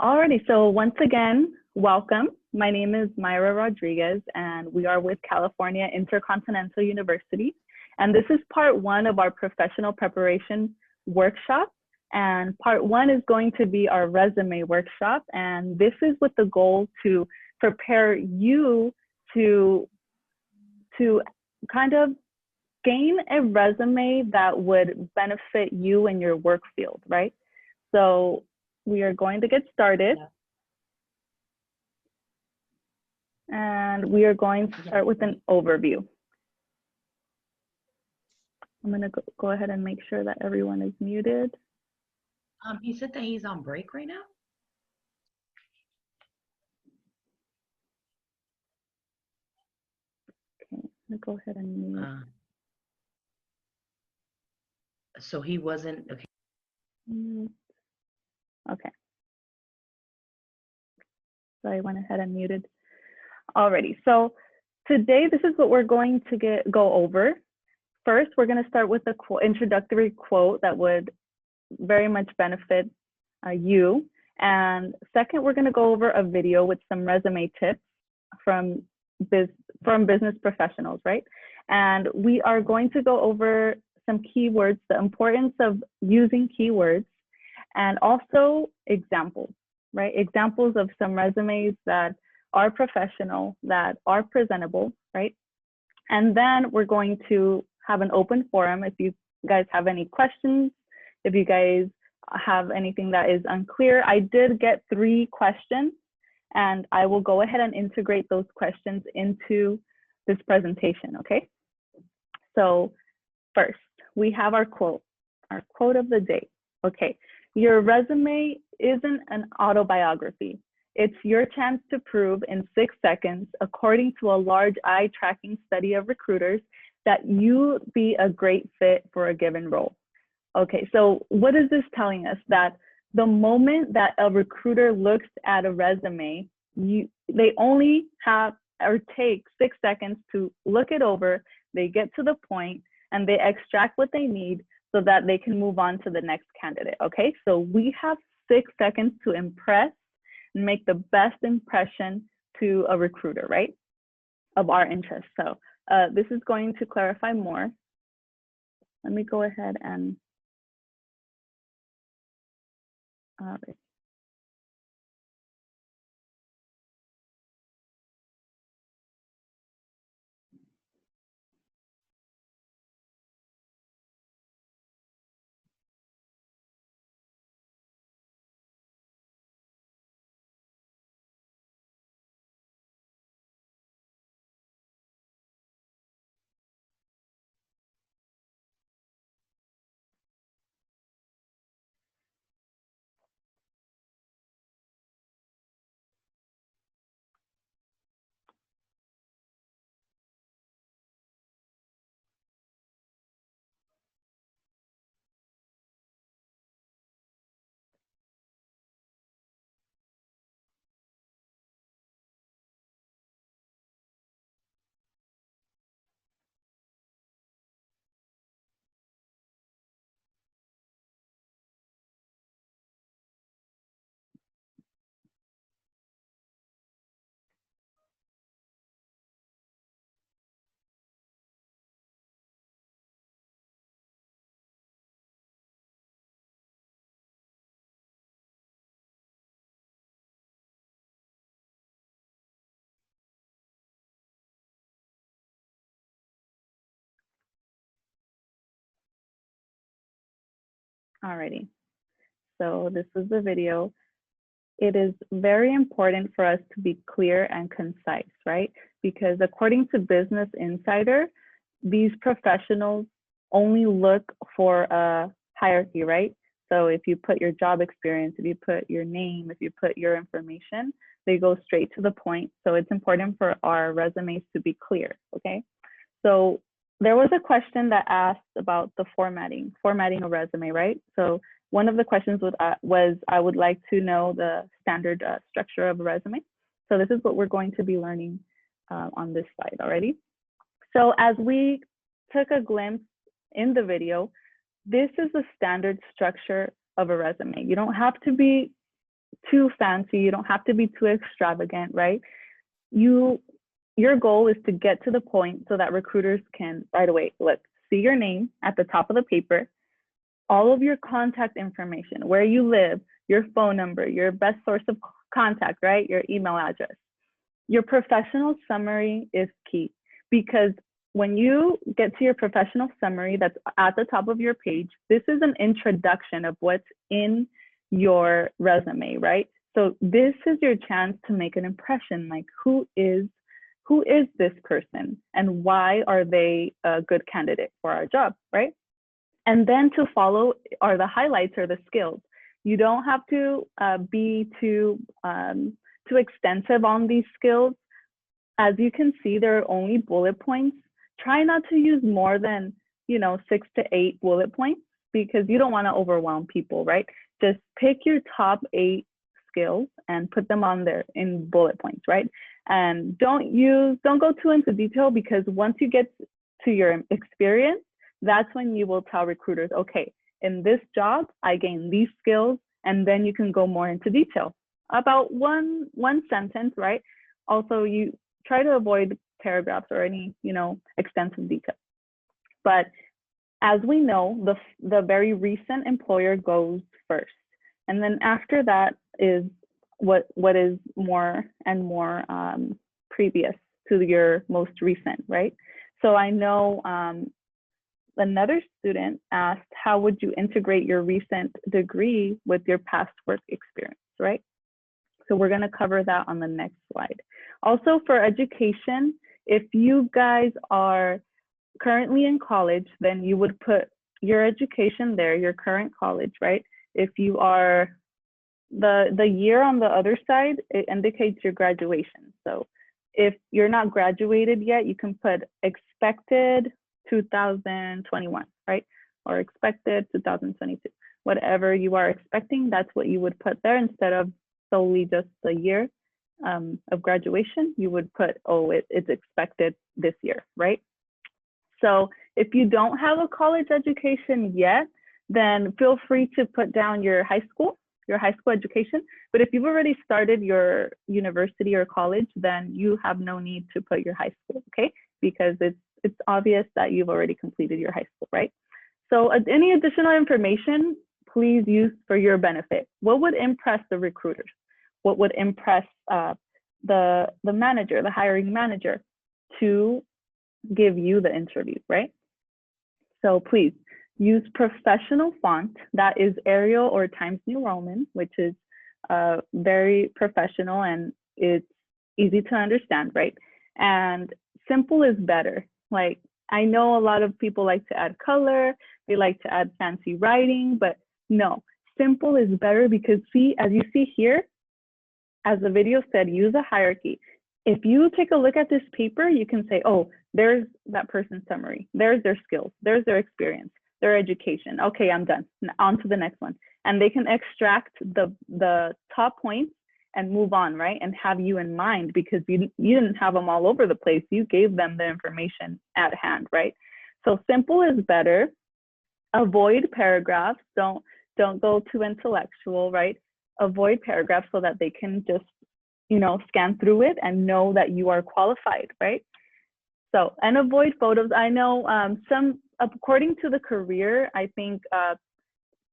Alrighty, so once again, welcome. My name is Mayra Rodriguez, and we are with California Intercontinental University. And this is part one of our professional preparation workshop. And part one is going to be our resume workshop. And this is with the goal to prepare you to kind of gain a resume that would benefit you in your work field, right? So we are going to get started. And we are going to start with an overview. I'm going to go ahead and make sure that everyone is muted. He said that he's on break right now. Okay, I'm going to go ahead and mute. So he wasn't, okay. Okay. So I went ahead and muted. Alrighty, so today this is what we're going to go over. First, we're going to start with an introductory quote that would very much benefit you. And second, we're going to go over a video with some resume tips from business professionals, right? And we are going to go over some keywords, the importance of using keywords, and also examples, right? Examples of some resumes that are professional, that are presentable, right? And then we're going to have an open forum. If you guys have any questions, if you guys have anything that is unclear, I did get 3 questions, and I will go ahead and integrate those questions into this presentation, okay? So first, we have our quote of the day. Okay, your resume isn't an autobiography. It's your chance to prove in 6 seconds, according to a large eye-tracking study of recruiters, that you be a great fit for a given role. Okay, so what is this telling us? That the moment that a recruiter looks at a resume, they only have or take 6 seconds to look it over, they get to the point, and they extract what they need so that they can move on to the next candidate, okay? So we have 6 seconds to impress and make the best impression to a recruiter, right? Of our interest. So this is going to clarify more. Let me go ahead and, all right. Alrighty, so this is the video. It is very important for us to be clear and concise, right? Because according to Business Insider, these professionals only look for a hierarchy, right? So if you put your job experience, if you put your name, if you put your information, they go straight to the point. So it's important for our resumes to be clear, okay? So there was a question that asked about the formatting a resume, right? So one of the questions was I would like to know the standard structure of a resume. So this is what we're going to be learning on this slide already. So as we took a glimpse in the video, this is the standard structure of a resume. You don't have to be too fancy. You don't have to be too extravagant, right? Your goal is to get to the point so that recruiters can right away, look, see your name at the top of the paper, all of your contact information, where you live, your phone number, your best source of contact, right? Your email address. Your professional summary is key, because when you get to your professional summary that's at the top of your page, this is an introduction of what's in your resume, right? So this is your chance to make an impression, like who is this person and why are they a good candidate for our job, right? And then to follow are the highlights or the skills. You don't have to be too extensive on these skills. As you can see, there are only bullet points. Try not to use more than 6 to 8 bullet points, because you don't want to overwhelm people, right? Just pick your top 8 skills and put them on there in bullet points, right? And don't go too into detail, because once you get to your experience, that's when you will tell recruiters, okay, in this job, I gained these skills, and then you can go more into detail about one sentence, right? Also, you try to avoid paragraphs or any, extensive detail. But as we know, the very recent employer goes first. And then after that is what is more and more previous to your most recent, right? So I know another student asked, how would you integrate your recent degree with your past work experience, right? So we're going to cover that on the next slide. Also, for education, if you guys are currently in college, then you would put your education there, your current college, right? If you are the year on the other side, it indicates your graduation. So if you're not graduated yet, you can put expected 2021, right? Or expected 2022. Whatever you are expecting, that's what you would put there, instead of solely just the year of graduation. You would put, oh, it's expected this year, right? So if you don't have a college education yet, then feel free to put down your high school education. But if you've already started your university or college, then you have no need to put your high school, okay? Because it's obvious that you've already completed your high school, right? So any additional information, please use for your benefit. What would impress the recruiters? What would impress the manager, the hiring manager, to give you the interview, right? So please use professional font that is Arial or Times New Roman, which is very professional and it's easy to understand, right? And simple is better. Like, I know a lot of people like to add color, they like to add fancy writing, but no, simple is better, because see, as you see here, as the video said, use a hierarchy. If you take a look at this paper, you can say, oh, there's that person's summary, there's their skills, there's their experience, their education. Okay, I'm done. On to the next one. And they can extract the top points and move on, right? And have you in mind, because you didn't have them all over the place. You gave them the information at hand, right? So simple is better. Avoid paragraphs. Don't go too intellectual, right? Avoid paragraphs so that they can just, scan through it and know that you are qualified, right? So, and avoid photos. I know according to the career, I think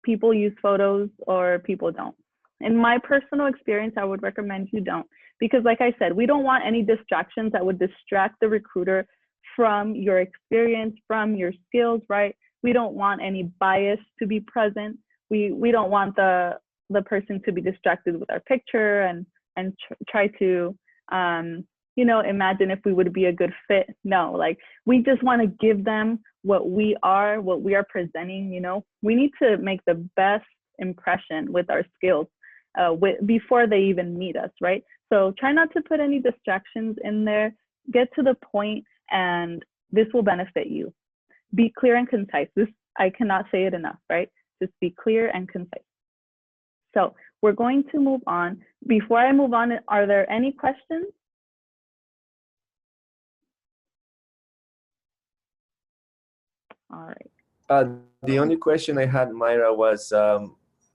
people use photos or people don't. In my personal experience, I would recommend you don't, because like I said, we don't want any distractions that would distract the recruiter from your experience, from your skills, right? We don't want any bias to be present. We don't want the person to be distracted with our picture and try to imagine if we would be a good fit. No, like, we just want to give them what we are presenting. We need to make the best impression with our skills before they even meet us, right? So try not to put any distractions in there. Get to the point, and this will benefit you. Be clear and concise. This, I cannot say it enough, right? Just be clear and concise. So we're going to move on. Before I move on, are there any questions? All right. The only question I had, Mayra, was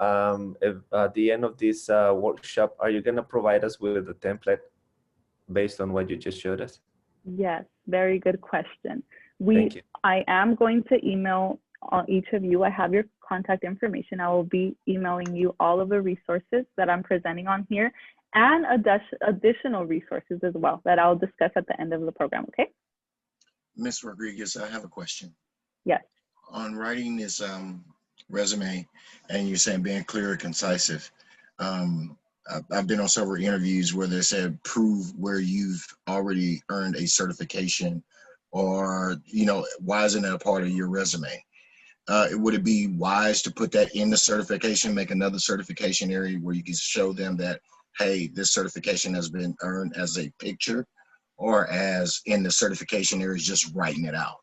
if at the end of this workshop, are you going to provide us with a template based on what you just showed us? Yes, very good question. Thank you. I am going to email each of you. I have your contact information. I will be emailing you all of the resources that I'm presenting on here and additional resources as well that I'll discuss at the end of the program, okay? Ms. Rodriguez, I have a question. Yes. On writing this resume, and you're saying being clear and concisive, I've been on several interviews where they said prove where you've already earned a certification, or, you know, why isn't that a part of your resume? Would it be wise to put that in the certification, make another certification area where you can show them that, hey, this certification has been earned as a picture, or as in the certification area, just writing it out?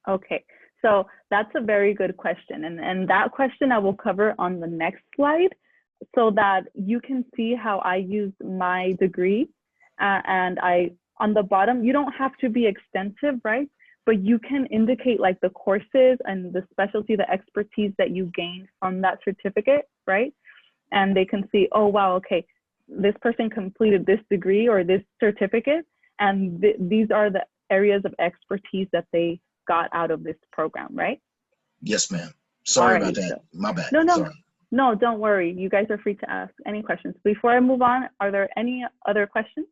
Okay, so that's a very good question. And that question I will cover on the next slide so that you can see how I used my degree. And on the bottom, you don't have to be extensive, right? But you can indicate like the courses and the specialty, the expertise that you gained from that certificate, right? And they can see, oh, wow, okay, this person completed this degree or this certificate, and these are the areas of expertise that they got out of this program, right? Yes, ma'am. Sorry Alrighty, about that. so, My bad. No, Sorry. no, don't worry. You guys are free to ask any questions. Before I move on, are there any other questions?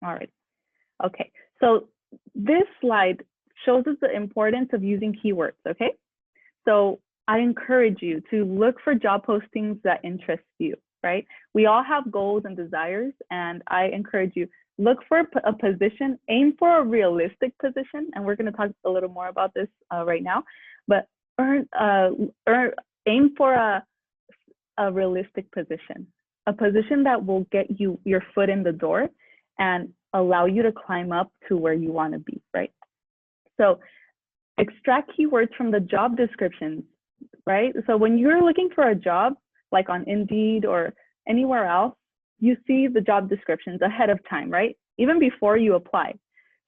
All right. Okay. So this slide shows us the importance of using keywords, okay? So I encourage you to look for job postings that interest you, right? We all have goals and desires, and I encourage you, look for a position, aim for a realistic position, and we're going to talk a little more about this right now, but aim for a realistic position, a position that will get you your foot in the door and allow you to climb up to where you want to be, right? So extract keywords from the job descriptions, right? So when you're looking for a job, like on Indeed or anywhere else, you see the job descriptions ahead of time, right? Even before you apply.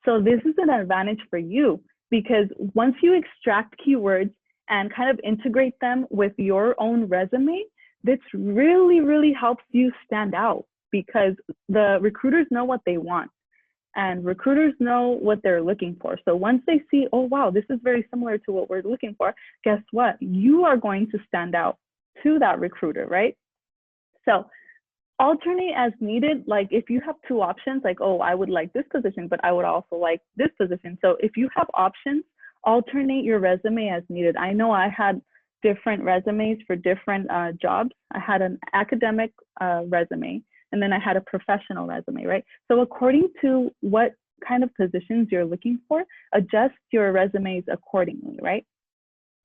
So this is an advantage for you because once you extract keywords and kind of integrate them with your own resume, this really, really helps you stand out because the recruiters know what they want and recruiters know what they're looking for. So once they see, oh, wow, this is very similar to what we're looking for, guess what? You are going to stand out to that recruiter, right? So alternate as needed. Like if you have two options, like, oh, I would like this position, but I would also like this position. So if you have options, alternate your resume as needed. I know I had different resumes for different jobs. I had an academic resume, and then I had a professional resume, right? So according to what kind of positions you're looking for, adjust your resumes accordingly, right?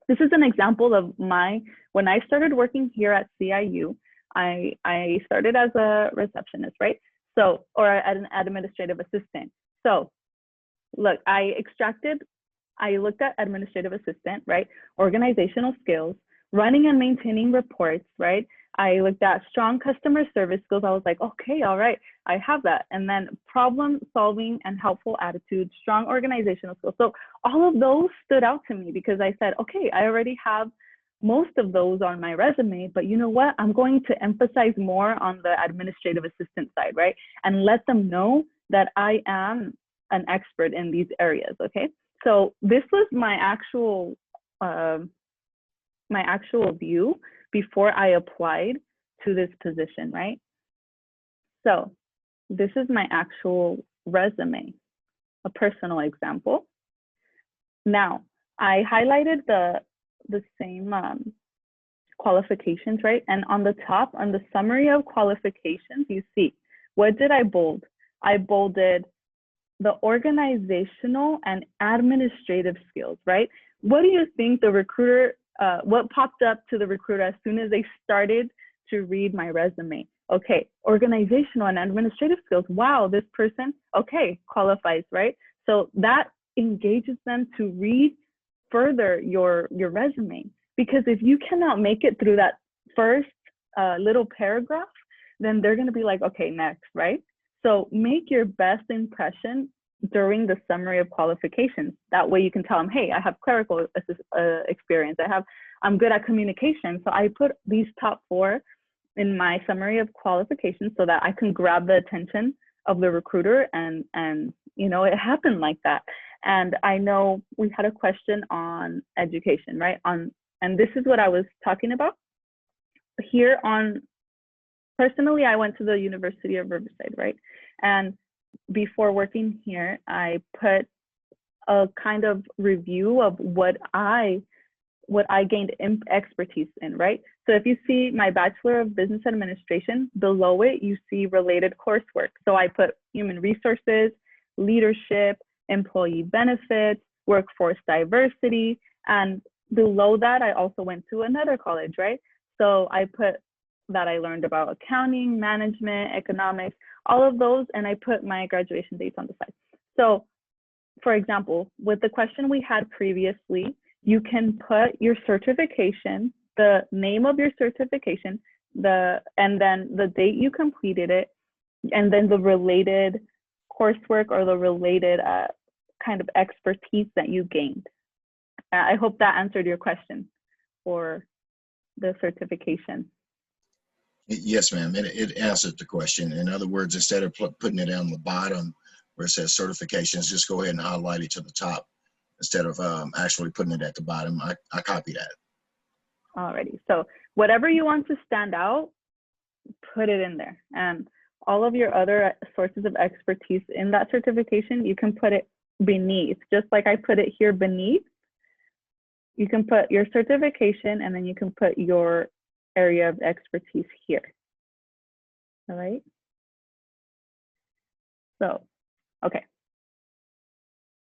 This is an example of when I started working here at CIU, I started as a receptionist, right? So, or as an administrative assistant. So look, I looked at administrative assistant, right? Organizational skills, running and maintaining reports, right? I looked at strong customer service skills. I was like, okay, all right, I have that. And then problem solving and helpful attitude, strong organizational skills. So all of those stood out to me because I said, okay, I already have most of those on my resume, but you know what? I'm going to emphasize more on the administrative assistant side, right? And let them know that I am an expert in these areas, okay? So this was my actual view before I applied to this position, right? So this is my actual resume, a personal example. Now, I highlighted the same qualifications, right? And on the top, on the summary of qualifications, you see, what did I bold? I bolded the organizational and administrative skills, right? What do you think the recruiter, what popped up to the recruiter as soon as they started to read my resume? Okay, organizational and administrative skills. Wow, this person, okay, qualifies, right? So that engages them to read further your resume. Because if you cannot make it through that first little paragraph, then they're gonna be like, okay, next, right? So make your best impression during the summary of qualifications. That way you can tell them, hey, I have clerical experience. I'm good at communication. So I put these top 4 in my summary of qualifications so that I can grab the attention of the recruiter, and you know, it happened like that. And I know we had a question on education, right? And this is what I was talking about here on, personally, I went to the University of Riverside, right? And before working here, I put a kind of review of what I gained expertise in, right? So if you see my Bachelor of Business Administration, below it, you see related coursework. So I put human resources, leadership, employee benefits, workforce diversity, and below that, I also went to another college, right? So I put that I learned about accounting, management, economics, all of those, and I put my graduation dates on the side. So for example, with the question we had previously, you can put your certification, the name of your certification, and then the date you completed it, and then the related coursework or the related kind of expertise that you gained. I hope that answered your question for the certification. Yes, ma'am. It answered the question. In other words, instead of putting it on the bottom where it says certifications, just go ahead and highlight it to the top instead of actually putting it at the bottom. I copy that. Alrighty. So whatever you want to stand out, put it in there. And all of your other sources of expertise in that certification, you can put it beneath. Just like I put it here beneath, you can put your certification, and then you can put your area of expertise here. All right. So, okay.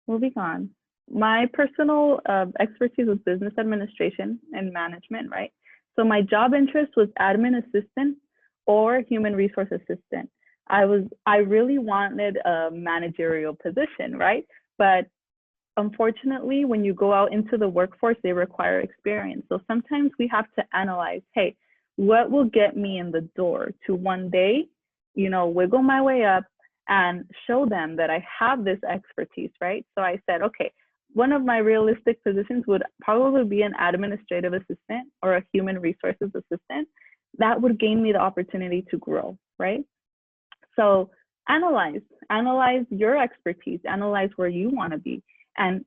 Moving on. My personal expertise was business administration and management, right? So my job interest was admin assistant or human resource assistant. I really wanted a managerial position, right? But unfortunately, when you go out into the workforce, they require experience. So sometimes we have to analyze, hey, what will get me in the door to one day, you know, wiggle my way up and show them that I have this expertise, right? So I said, okay, one of my realistic positions would probably be an administrative assistant or a human resources assistant. That would gain me the opportunity to grow, right? So analyze your expertise, analyze where you want to be, and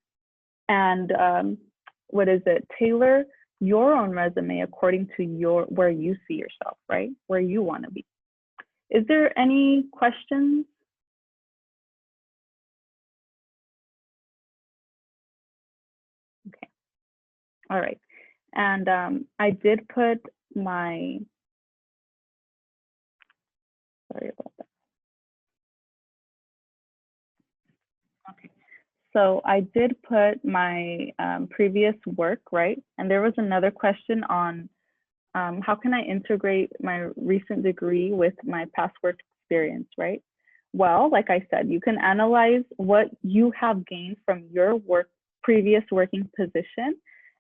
what is it? Tailor your own resume according to where you see yourself, right? Where you want to be. Is there any questions? Okay. All right. And I did put my, sorry about that. Okay. So I did put my previous work, right? And there was another question on how can I integrate my recent degree with my past work experience, right? Well, like I said, you can analyze what you have gained from your previous working position,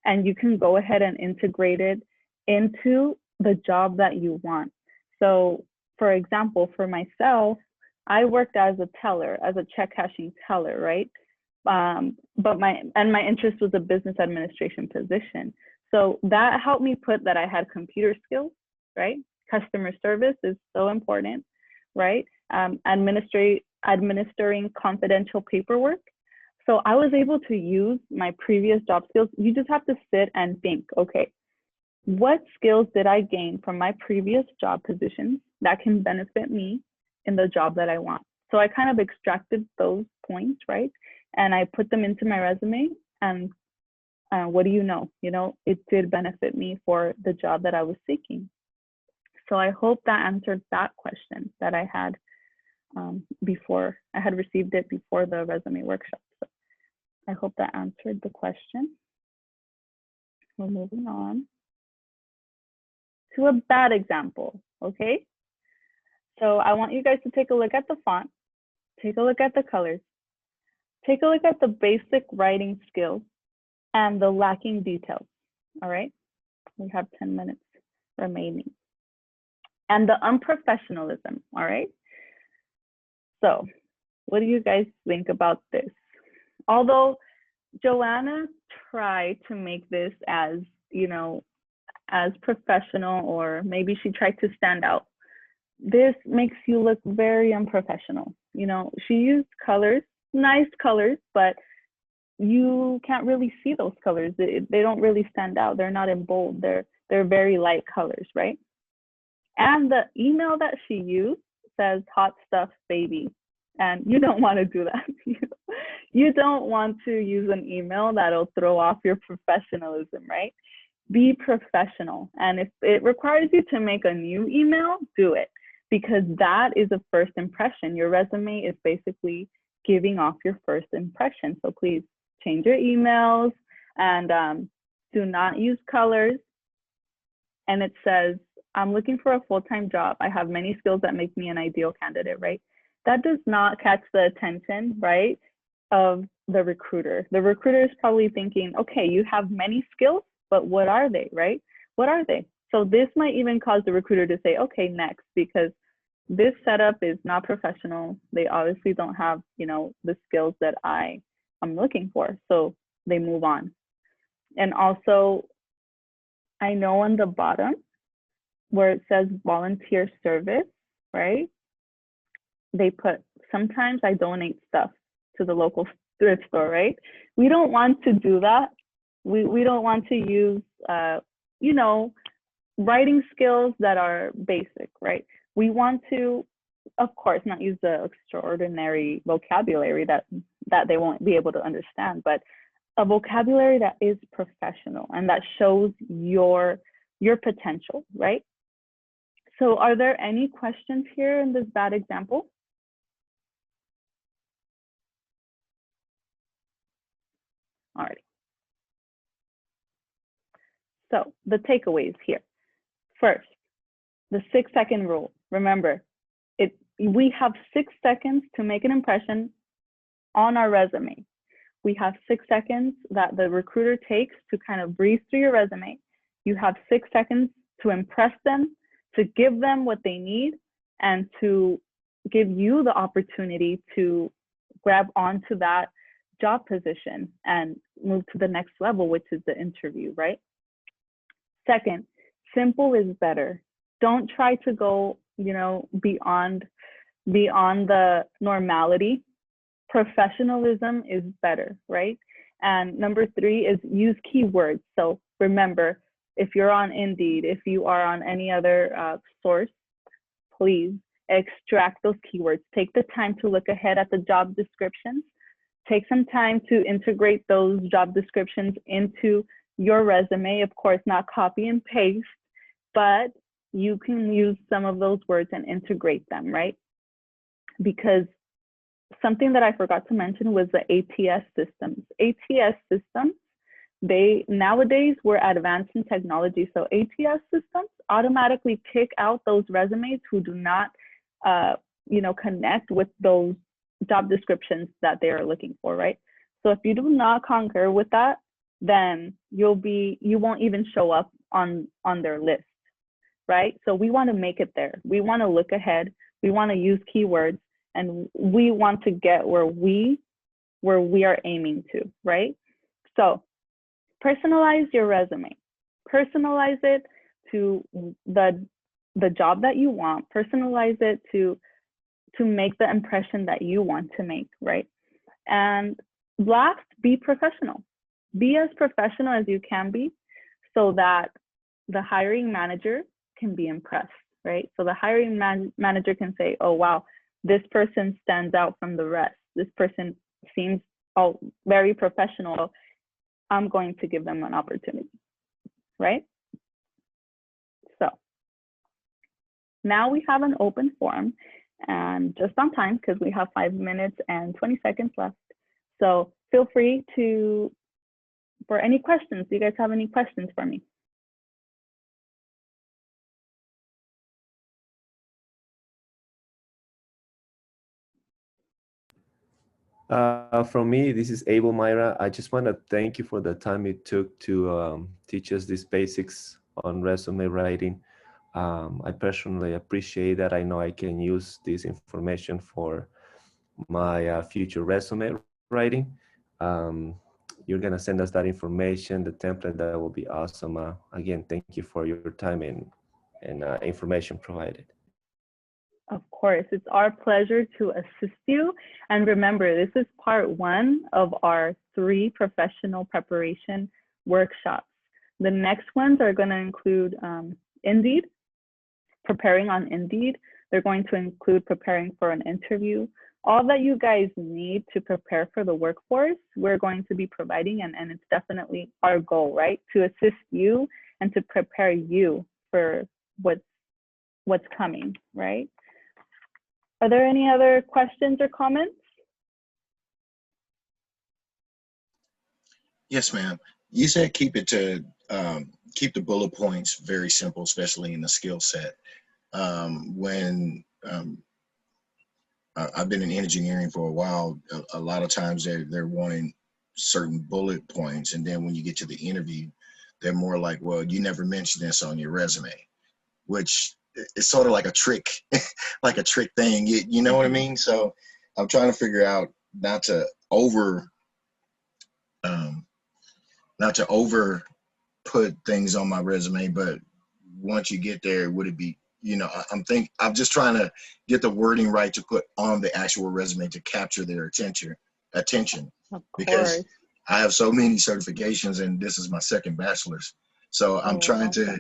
and you can go ahead and integrate it into the job that you want. So for example, for myself, I worked as a teller, as a check cashing teller, right? But my interest was a business administration position. So that helped me put that I had computer skills, right? Customer service is so important, right? Administering confidential paperwork. So I was able to use my previous job skills. You just have to sit and think, okay, what skills did I gain from my previous job positions that can benefit me in the job that I want? So I kind of extracted those points, right? And I put them into my resume, and what do you know? You know, it did benefit me for the job that I was seeking. So I hope that answered that question that I had before. I had received it before the resume workshop. So I hope that answered the question. We're moving on to a bad example, okay? So I want you guys to take a look at the font, take a look at the colors, take a look at the basic writing skills and the lacking details, all right? We have 10 minutes remaining. And the unprofessionalism, all right? So What do you guys think about this? Although Joanna tried to make this as, you know, as professional, or maybe she tried to stand out. This makes you look very unprofessional. You know, she used colors, nice colors, but you can't really see those colors. They don't really stand out. They're not in bold. They're very light colors, right? And the email that she used says hot stuff baby. And you don't want to do that. You don't want to use an email that'll throw off your professionalism, right? Be professional. And if it requires you to make a new email, do it, because that is a first impression. Your resume is basically giving off your first impression. So please change your emails, and do not use colors. And it says, I'm looking for a full-time job. I have many skills that make me an ideal candidate, right? That does not catch the attention, right, of the recruiter. The recruiter is probably thinking, okay, you have many skills, but what are they, right? What are they? So this might even cause the recruiter to say, okay, next, because this setup is not professional. They obviously don't have, you know, the skills that I'm looking for. So they move on. And also, I know on the bottom where it says volunteer service, right? They put, sometimes I donate stuff to the local thrift store, right? We don't want to do that. We don't want to use, you know, writing skills that are basic, right? We want to, of course, not use the extraordinary vocabulary that they won't be able to understand, but a vocabulary that is professional and that shows your potential, right? So are there any questions here in this bad example? All right. So the takeaways here. First, the 6-second rule. Remember, we have 6 seconds to make an impression on our resume. We have 6 seconds that the recruiter takes to kind of breeze through your resume. You have 6 seconds to impress them, to give them what they need, and to give you the opportunity to grab onto that job position and move to the next level, which is the interview, right? Second, simple is better. Don't try to go, you know, beyond the normality. Professionalism is better, right? And number 3 is use keywords. So remember, if you're on Indeed, if you are on any other source, please extract those keywords. Take the time to look ahead at the job descriptions. Take some time to integrate those job descriptions into your resume. Of course, not copy and paste, but you can use some of those words and integrate them, right? Because something that I forgot to mention was the ATS systems. ATS systems, nowadays we're advanced in technology. So ATS systems automatically kick out those resumes who do not, you know, connect with those job descriptions that they are looking for, right? So if you do not concur with that, then you won't even show up on their list, right? So we want to make it there. We want to look ahead. We want to use keywords, and we want to get where we are aiming to, right? So personalize your resume. Personalize it to the job that you want. Personalize it to make the impression that you want to make, right? And last, be professional. Be as professional as you can be so that the hiring manager can be impressed, right? So the hiring manager can say, oh, wow, this person stands out from the rest. This person seems very professional. I'm going to give them an opportunity, right? So now we have an open forum, and just on time because we have 5 minutes and 20 seconds left. So feel free for any questions. Do you guys have any questions for me? From me, this is Abel, Mayra. I just want to thank you for the time you took to teach us these basics on resume writing. I personally appreciate that. I know I can use this information for my future resume writing. You're gonna send us that information, the template. That will be awesome. Again, thank you for your time and information provided. Of course, it's our pleasure to assist you. And remember, this is part 1 of our 3 professional preparation workshops. The next ones are going to include Indeed, preparing on Indeed. They're going to include preparing for an interview. All that you guys need to prepare for the workforce, we're going to be providing, and it's definitely our goal, right? To assist you and to prepare you for what's coming, right? Are there any other questions or comments? Yes, ma'am. You said keep it to keep the bullet points very simple, especially in the skill set. I've been in engineering for a while, a lot of times they're wanting certain bullet points, and then when you get to the interview, they're more like, well, you never mentioned this on your resume, which is sort of like a trick, like a trick thing. You know what I mean? So I'm trying to figure out not to over put things on my resume, but once you get there, would it be, you know, I'm just trying to get the wording right to put on the actual resume to capture their attention, because I have so many certifications and this is my 2nd bachelor's. So I'm trying to,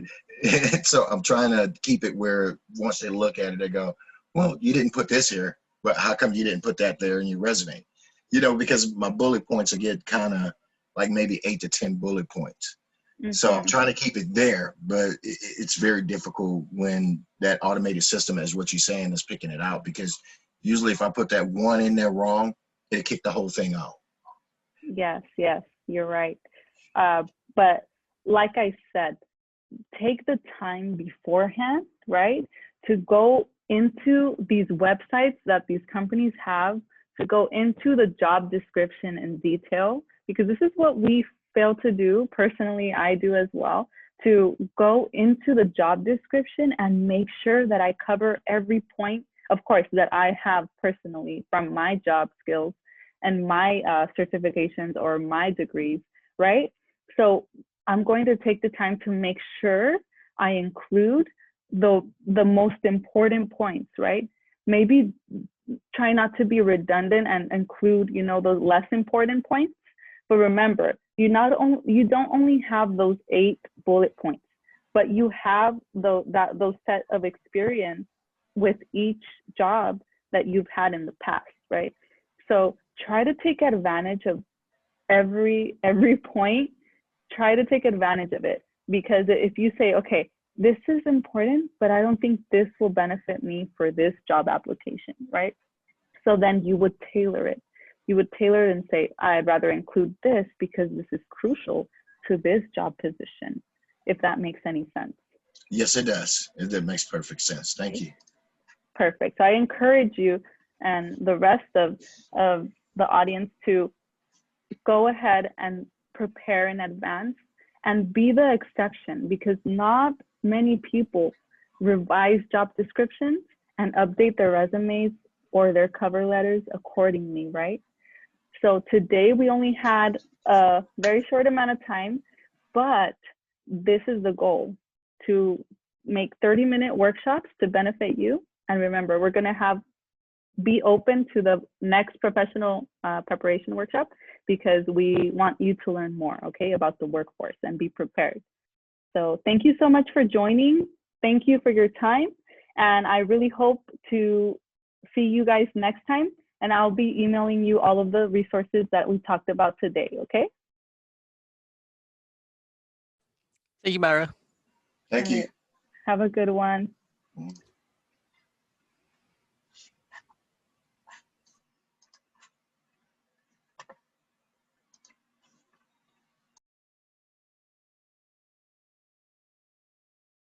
so I'm trying to keep it where once they look at it, they go, well, you didn't put this here, but how come you didn't put that there in your resume? You know, because my bullet points will get kind of like maybe 8 to 10 bullet points. So I'm trying to keep it there, but it's very difficult when that automated system, as what you're saying, is picking it out, because usually if I put that one in there wrong, it kicked the whole thing out. Yes, you're right. But like I said, take the time beforehand, right, to go into these websites that these companies have, to go into the job description in detail, because this is what we fail to do. Personally, I do as well, to go into the job description and make sure that I cover every point, of course, that I have personally from my job skills and my certifications or my degrees, right? So I'm going to take the time to make sure I include the most important points, right? Maybe try not to be redundant and include, you know, those less important points. But remember, you don't only have those 8 bullet points, but you have those set of experience with each job that you've had in the past, right? So try to take advantage of every point. Try to take advantage of it, because if you say, okay, this is important, but I don't think this will benefit me for this job application, right? So then you would tailor it. You would tailor it and say, I'd rather include this because this is crucial to this job position, if that makes any sense. Yes, it does. That makes perfect sense. Thank you. Perfect. So I encourage you and the rest of the audience to go ahead and prepare in advance and be the exception, because not many people revise job descriptions and update their resumes or their cover letters accordingly, right? So today we only had a very short amount of time, but this is the goal, to make 30-minute workshops to benefit you. And remember, we're going to be open to the next professional preparation workshop, because we want you to learn more, okay, about the workforce and be prepared. So thank you so much for joining. Thank you for your time. And I really hope to see you guys next time. And I'll be emailing you all of the resources that we talked about today, okay? Thank you, Mayra. Thank you. Have a good one.